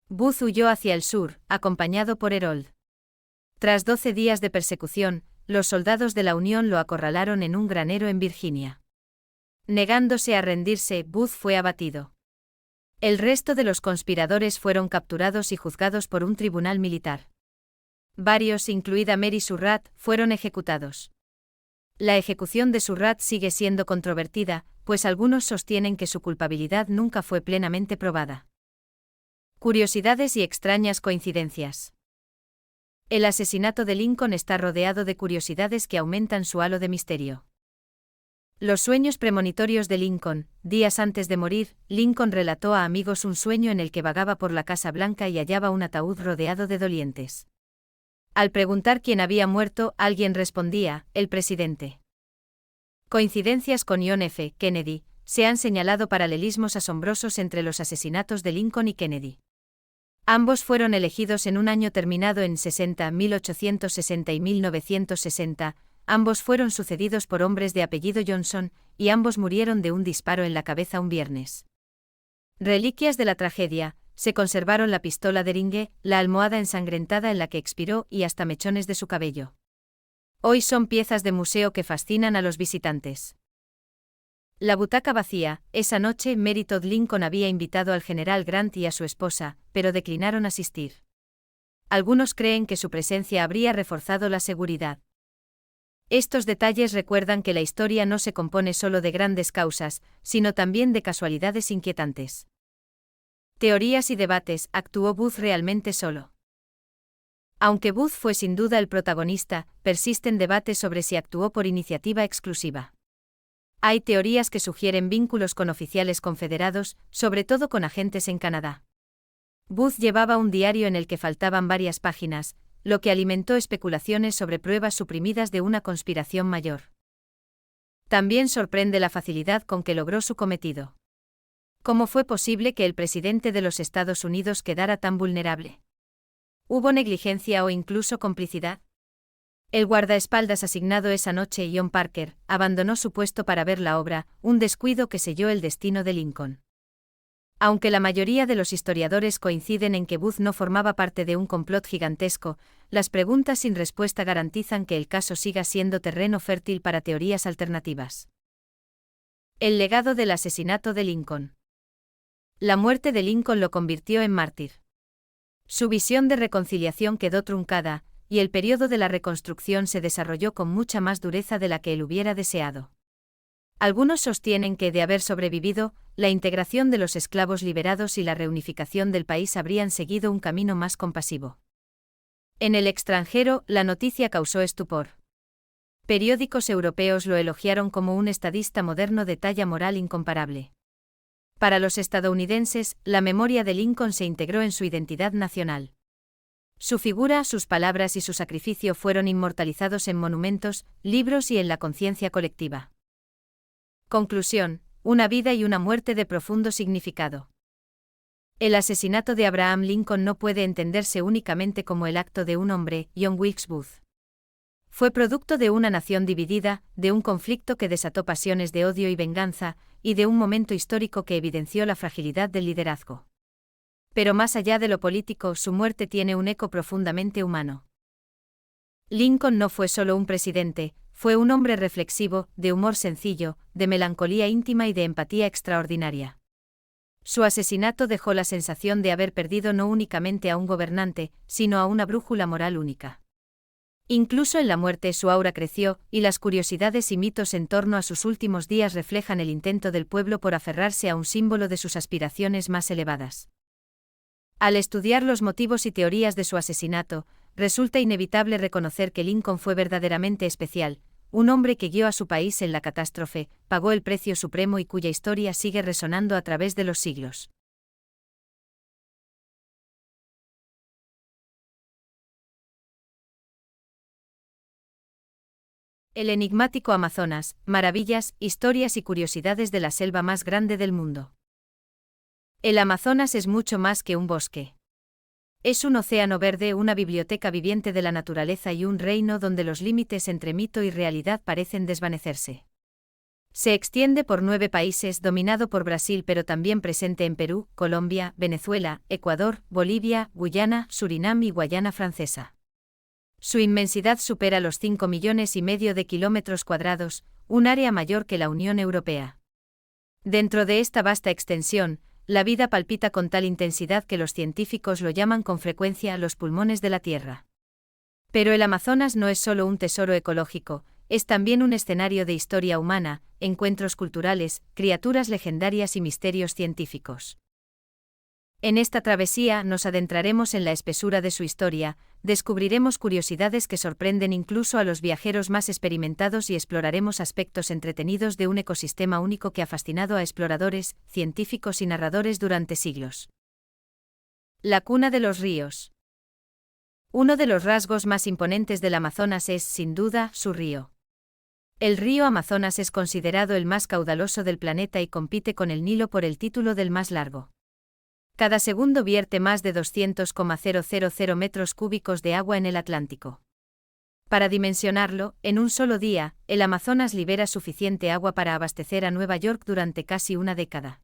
Booth huyó hacia el sur, acompañado por Herold. Tras 12 días de persecución, los soldados de la Unión lo acorralaron en un granero en Virginia. Negándose a rendirse, Booth fue abatido. El resto de los conspiradores fueron capturados y juzgados por un tribunal militar. Varios, incluida Mary Surratt, fueron ejecutados. La ejecución de Surratt sigue siendo controvertida, pues algunos sostienen que su culpabilidad nunca fue plenamente probada. Curiosidades y extrañas coincidencias. El asesinato de Lincoln está rodeado de curiosidades que aumentan su halo de misterio. Los sueños premonitorios de Lincoln. Días antes de morir, Lincoln relató a amigos un sueño en el que vagaba por la Casa Blanca y hallaba un ataúd rodeado de dolientes. Al preguntar quién había muerto, alguien respondía: el presidente. Coincidencias con John F. Kennedy. Se han señalado paralelismos asombrosos entre los asesinatos de Lincoln y Kennedy. Ambos fueron elegidos en un año terminado en 60, 1860 y 1960, ambos fueron sucedidos por hombres de apellido Johnson, y ambos murieron de un disparo en la cabeza un viernes. Reliquias de la tragedia: se conservaron la pistola de Ringe, la almohada ensangrentada en la que expiró y hasta mechones de su cabello. Hoy son piezas de museo que fascinan a los visitantes. La butaca vacía. Esa noche Mary Todd Lincoln había invitado al general Grant y a su esposa, pero declinaron asistir. Algunos creen que su presencia habría reforzado la seguridad. Estos detalles recuerdan que la historia no se compone solo de grandes causas, sino también de casualidades inquietantes. Teorías y debates. ¿Actuó Booth realmente solo? Aunque Booth fue sin duda el protagonista, persisten debates sobre si actuó por iniciativa exclusiva. Hay teorías que sugieren vínculos con oficiales confederados, sobre todo con agentes en Canadá. Booth llevaba un diario en el que faltaban varias páginas, lo que alimentó especulaciones sobre pruebas suprimidas de una conspiración mayor. También sorprende la facilidad con que logró su cometido. ¿Cómo fue posible que el presidente de los Estados Unidos quedara tan vulnerable? ¿Hubo negligencia o incluso complicidad? El guardaespaldas asignado esa noche, John Parker, abandonó su puesto para ver la obra, un descuido que selló el destino de Lincoln. Aunque la mayoría de los historiadores coinciden en que Booth no formaba parte de un complot gigantesco, las preguntas sin respuesta garantizan que el caso siga siendo terreno fértil para teorías alternativas. El legado del asesinato de Lincoln. La muerte de Lincoln lo convirtió en mártir. Su visión de reconciliación quedó truncada, y el periodo de la reconstrucción se desarrolló con mucha más dureza de la que él hubiera deseado. Algunos sostienen que, de haber sobrevivido, la integración de los esclavos liberados y la reunificación del país habrían seguido un camino más compasivo. En el extranjero, la noticia causó estupor. Periódicos europeos lo elogiaron como un estadista moderno de talla moral incomparable. Para los estadounidenses, la memoria de Lincoln se integró en su identidad nacional. Su figura, sus palabras y su sacrificio fueron inmortalizados en monumentos, libros y en la conciencia colectiva. Conclusión: una vida y una muerte de profundo significado. El asesinato de Abraham Lincoln no puede entenderse únicamente como el acto de un hombre, John Wilkes Booth. Fue producto de una nación dividida, de un conflicto que desató pasiones de odio y venganza, y de un momento histórico que evidenció la fragilidad del liderazgo. Pero más allá de lo político, su muerte tiene un eco profundamente humano. Lincoln no fue solo un presidente, fue un hombre reflexivo, de humor sencillo, de melancolía íntima y de empatía extraordinaria. Su asesinato dejó la sensación de haber perdido no únicamente a un gobernante, sino a una brújula moral única. Incluso en la muerte su aura creció, y las curiosidades y mitos en torno a sus últimos días reflejan el intento del pueblo por aferrarse a un símbolo de sus aspiraciones más elevadas. Al estudiar los motivos y teorías de su asesinato, resulta inevitable reconocer que Lincoln fue verdaderamente especial, un hombre que guió a su país en la catástrofe, pagó el precio supremo y cuya historia sigue resonando a través de los siglos. El enigmático Amazonas: maravillas, historias y curiosidades de la selva más grande del mundo. El Amazonas es mucho más que un bosque. Es un océano verde, una biblioteca viviente de la naturaleza y un reino donde los límites entre mito y realidad parecen desvanecerse. Se extiende por 9 países, dominado por Brasil pero también presente en Perú, Colombia, Venezuela, Ecuador, Bolivia, Guyana, Surinam y Guayana Francesa. Su inmensidad supera los 5,5 millones de kilómetros cuadrados, un área mayor que la Unión Europea. Dentro de esta vasta extensión, la vida palpita con tal intensidad que los científicos lo llaman con frecuencia los pulmones de la Tierra. Pero el Amazonas no es solo un tesoro ecológico, es también un escenario de historia humana, encuentros culturales, criaturas legendarias y misterios científicos. En esta travesía nos adentraremos en la espesura de su historia, descubriremos curiosidades que sorprenden incluso a los viajeros más experimentados y exploraremos aspectos entretenidos de un ecosistema único que ha fascinado a exploradores, científicos y narradores durante siglos. La cuna de los ríos. Uno de los rasgos más imponentes del Amazonas es, sin duda, su río. El río Amazonas es considerado el más caudaloso del planeta y compite con el Nilo por el título del más largo. Cada segundo vierte más de 200,000 metros cúbicos de agua en el Atlántico. Para dimensionarlo, en un solo día, el Amazonas libera suficiente agua para abastecer a Nueva York durante casi una década.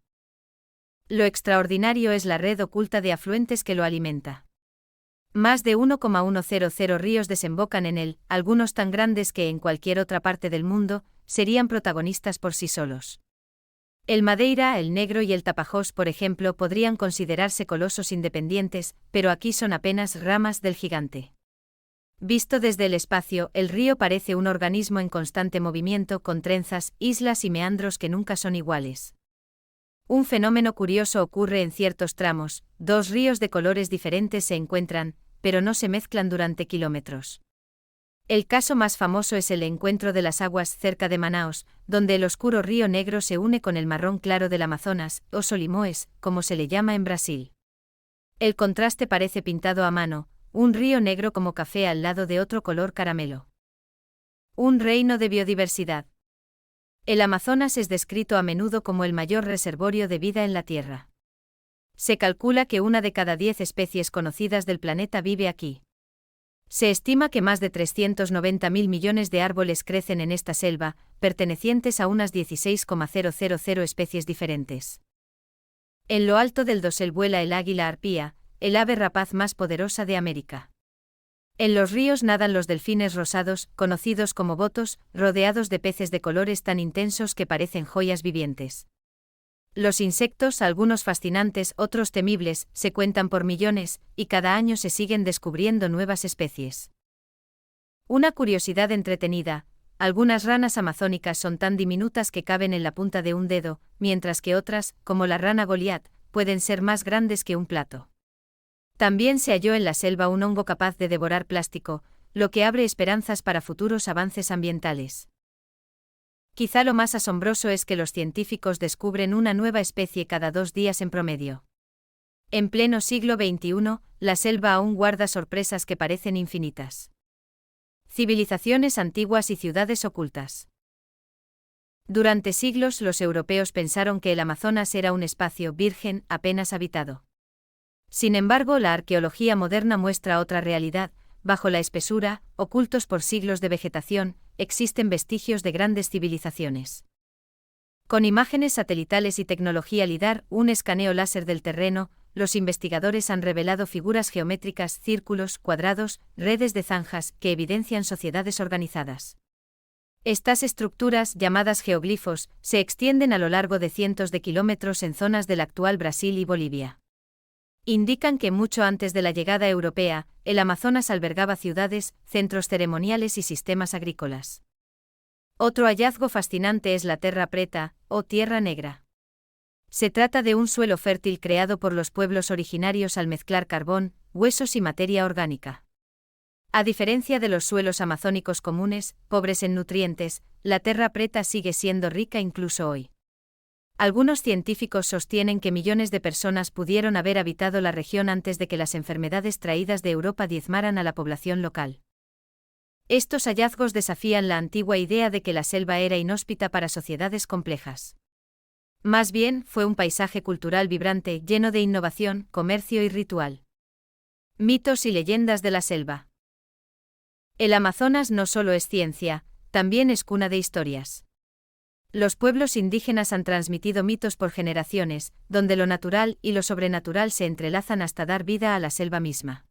Lo extraordinario es la red oculta de afluentes que lo alimenta. Más de 1,100 ríos desembocan en él, algunos tan grandes que en cualquier otra parte del mundo serían protagonistas por sí solos. El Madeira, el Negro y el Tapajós, por ejemplo, podrían considerarse colosos independientes, pero aquí son apenas ramas del gigante. Visto desde el espacio, el río parece un organismo en constante movimiento, con trenzas, islas y meandros que nunca son iguales. Un fenómeno curioso ocurre en ciertos tramos: dos ríos de colores diferentes se encuentran, pero no se mezclan durante kilómetros. El caso más famoso es el encuentro de las aguas cerca de Manaos, donde el oscuro río Negro se une con el marrón claro del Amazonas, o Solimões, como se le llama en Brasil. El contraste parece pintado a mano, un río negro como café al lado de otro color caramelo. Un reino de biodiversidad. El Amazonas es descrito a menudo como el mayor reservorio de vida en la Tierra. Se calcula que 1 de cada 10 especies conocidas del planeta vive aquí. Se estima que más de 390.000 millones de árboles crecen en esta selva, pertenecientes a unas 16,000 especies diferentes. En lo alto del dosel vuela el águila arpía, el ave rapaz más poderosa de América. En los ríos nadan los delfines rosados, conocidos como botos, rodeados de peces de colores tan intensos que parecen joyas vivientes. Los insectos, algunos fascinantes, otros temibles, se cuentan por millones, y cada año se siguen descubriendo nuevas especies. Una curiosidad entretenida: algunas ranas amazónicas son tan diminutas que caben en la punta de un dedo, mientras que otras, como la rana Goliat, pueden ser más grandes que un plato. También se halló en la selva un hongo capaz de devorar plástico, lo que abre esperanzas para futuros avances ambientales. Quizá lo más asombroso es que los científicos descubren una nueva especie cada 2 días en promedio. En pleno siglo XXI, la selva aún guarda sorpresas que parecen infinitas. Civilizaciones antiguas y ciudades ocultas. Durante siglos los europeos pensaron que el Amazonas era un espacio virgen, apenas habitado. Sin embargo, la arqueología moderna muestra otra realidad: bajo la espesura, ocultos por siglos de vegetación, existen vestigios de grandes civilizaciones. Con imágenes satelitales y tecnología LIDAR, un escaneo láser del terreno, los investigadores han revelado figuras geométricas, círculos, cuadrados, redes de zanjas, que evidencian sociedades organizadas. Estas estructuras, llamadas geoglifos, se extienden a lo largo de cientos de kilómetros en zonas del actual Brasil y Bolivia. Indican que mucho antes de la llegada europea, el Amazonas albergaba ciudades, centros ceremoniales y sistemas agrícolas. Otro hallazgo fascinante es la Terra Preta, o Tierra Negra. Se trata de un suelo fértil creado por los pueblos originarios al mezclar carbón, huesos y materia orgánica. A diferencia de los suelos amazónicos comunes, pobres en nutrientes, la Terra Preta sigue siendo rica incluso hoy. Algunos científicos sostienen que millones de personas pudieron haber habitado la región antes de que las enfermedades traídas de Europa diezmaran a la población local. Estos hallazgos desafían la antigua idea de que la selva era inhóspita para sociedades complejas. Más bien, fue un paisaje cultural vibrante, lleno de innovación, comercio y ritual. Mitos y leyendas de la selva. El Amazonas no solo es ciencia, también es cuna de historias. Los pueblos indígenas han transmitido mitos por generaciones, donde lo natural y lo sobrenatural se entrelazan hasta dar vida a la selva misma.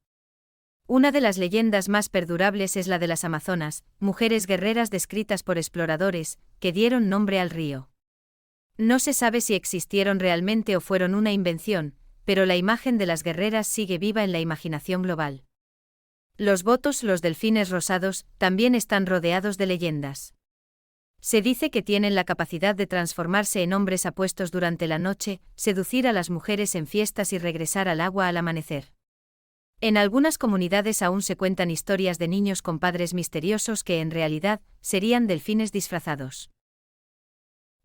Una de las leyendas más perdurables es la de las Amazonas, mujeres guerreras descritas por exploradores, que dieron nombre al río. No se sabe si existieron realmente o fueron una invención, pero la imagen de las guerreras sigue viva en la imaginación global. Los botos, los delfines rosados, también están rodeados de leyendas. Se dice que tienen la capacidad de transformarse en hombres apuestos durante la noche, seducir a las mujeres en fiestas y regresar al agua al amanecer. En algunas comunidades aún se cuentan historias de niños con padres misteriosos que en realidad serían delfines disfrazados.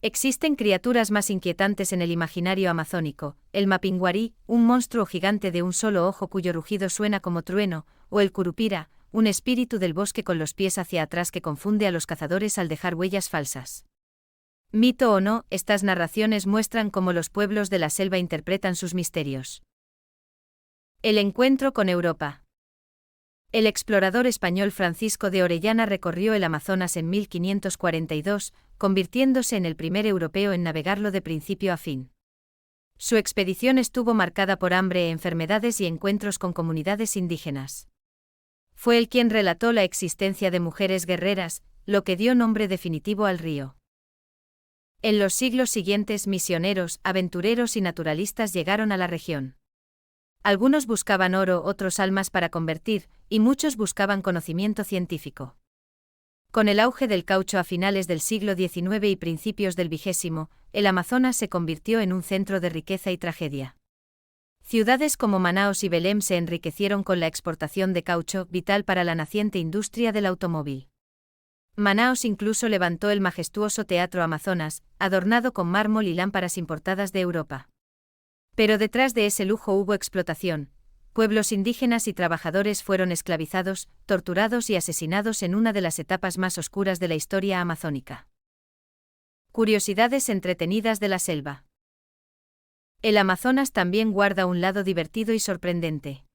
Existen criaturas más inquietantes en el imaginario amazónico: el mapinguari, un monstruo gigante de un solo ojo cuyo rugido suena como trueno, o el curupira, un espíritu del bosque con los pies hacia atrás que confunde a los cazadores al dejar huellas falsas. Mito o no, estas narraciones muestran cómo los pueblos de la selva interpretan sus misterios. El encuentro con Europa. El explorador español Francisco de Orellana recorrió el Amazonas en 1542, convirtiéndose en el primer europeo en navegarlo de principio a fin. Su expedición estuvo marcada por hambre, enfermedades y encuentros con comunidades indígenas. Fue él quien relató la existencia de mujeres guerreras, lo que dio nombre definitivo al río. En los siglos siguientes, misioneros, aventureros y naturalistas llegaron a la región. Algunos buscaban oro, otros almas para convertir, y muchos buscaban conocimiento científico. Con el auge del caucho a finales del siglo XIX y principios del XX, el Amazonas se convirtió en un centro de riqueza y tragedia. Ciudades como Manaos y Belém se enriquecieron con la exportación de caucho, vital para la naciente industria del automóvil. Manaos incluso levantó el majestuoso Teatro Amazonas, adornado con mármol y lámparas importadas de Europa. Pero detrás de ese lujo hubo explotación. Pueblos indígenas y trabajadores fueron esclavizados, torturados y asesinados en una de las etapas más oscuras de la historia amazónica. Curiosidades entretenidas de la selva. El Amazonas también guarda un lado divertido y sorprendente.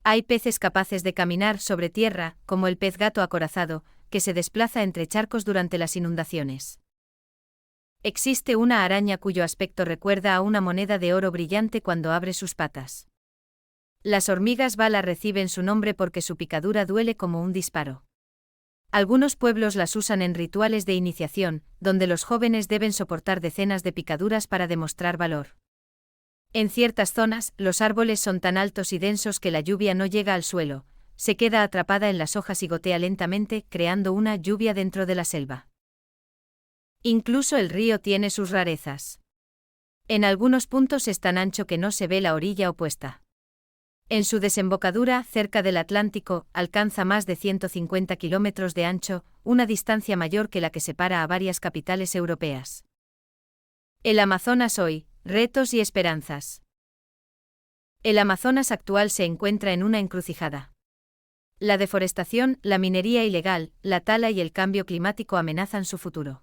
Hay peces capaces de caminar sobre tierra, como el pez gato acorazado, que se desplaza entre charcos durante las inundaciones. Existe una araña cuyo aspecto recuerda a una moneda de oro brillante cuando abre sus patas. Las hormigas bala reciben su nombre porque su picadura duele como un disparo. Algunos pueblos las usan en rituales de iniciación, donde los jóvenes deben soportar decenas de picaduras para demostrar valor. En ciertas zonas, los árboles son tan altos y densos que la lluvia no llega al suelo, se queda atrapada en las hojas y gotea lentamente, creando una lluvia dentro de la selva. Incluso el río tiene sus rarezas. En algunos puntos es tan ancho que no se ve la orilla opuesta. En su desembocadura, cerca del Atlántico, alcanza más de 150 kilómetros de ancho, una distancia mayor que la que separa a varias capitales europeas. El Amazonas hoy, retos y esperanzas. El Amazonas actual se encuentra en una encrucijada. La deforestación, la minería ilegal, la tala y el cambio climático amenazan su futuro.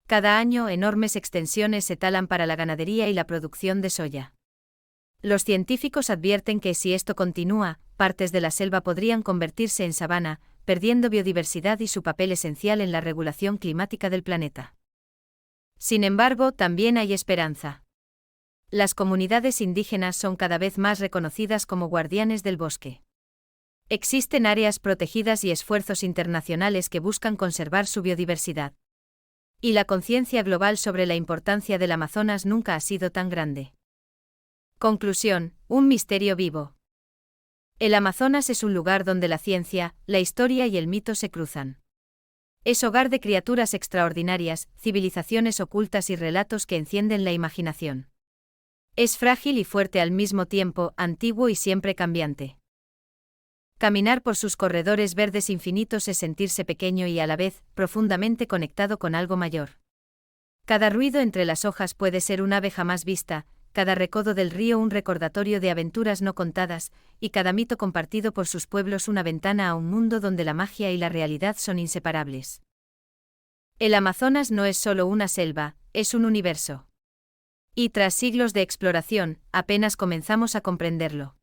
Cada año, enormes extensiones se talan para la ganadería y la producción de soya. Los científicos advierten que si esto continúa, partes de la selva podrían convertirse en sabana, perdiendo biodiversidad y su papel esencial en la regulación climática del planeta. Sin embargo, también hay esperanza. Las comunidades indígenas son cada vez más reconocidas como guardianes del bosque. Existen áreas protegidas y esfuerzos internacionales que buscan conservar su biodiversidad. Y la conciencia global sobre la importancia del Amazonas nunca ha sido tan grande. Conclusión: un misterio vivo. El Amazonas es un lugar donde la ciencia, la historia y el mito se cruzan. Es hogar de criaturas extraordinarias, civilizaciones ocultas y relatos que encienden la imaginación. Es frágil y fuerte al mismo tiempo, antiguo y siempre cambiante. Caminar por sus corredores verdes infinitos es sentirse pequeño y a la vez, profundamente conectado con algo mayor. Cada ruido entre las hojas puede ser un ave jamás vista, cada recodo del río un recordatorio de aventuras no contadas, y cada mito compartido por sus pueblos una ventana a un mundo donde la magia y la realidad son inseparables. El Amazonas no es solo una selva, es un universo. Y tras siglos de exploración, apenas comenzamos a comprenderlo.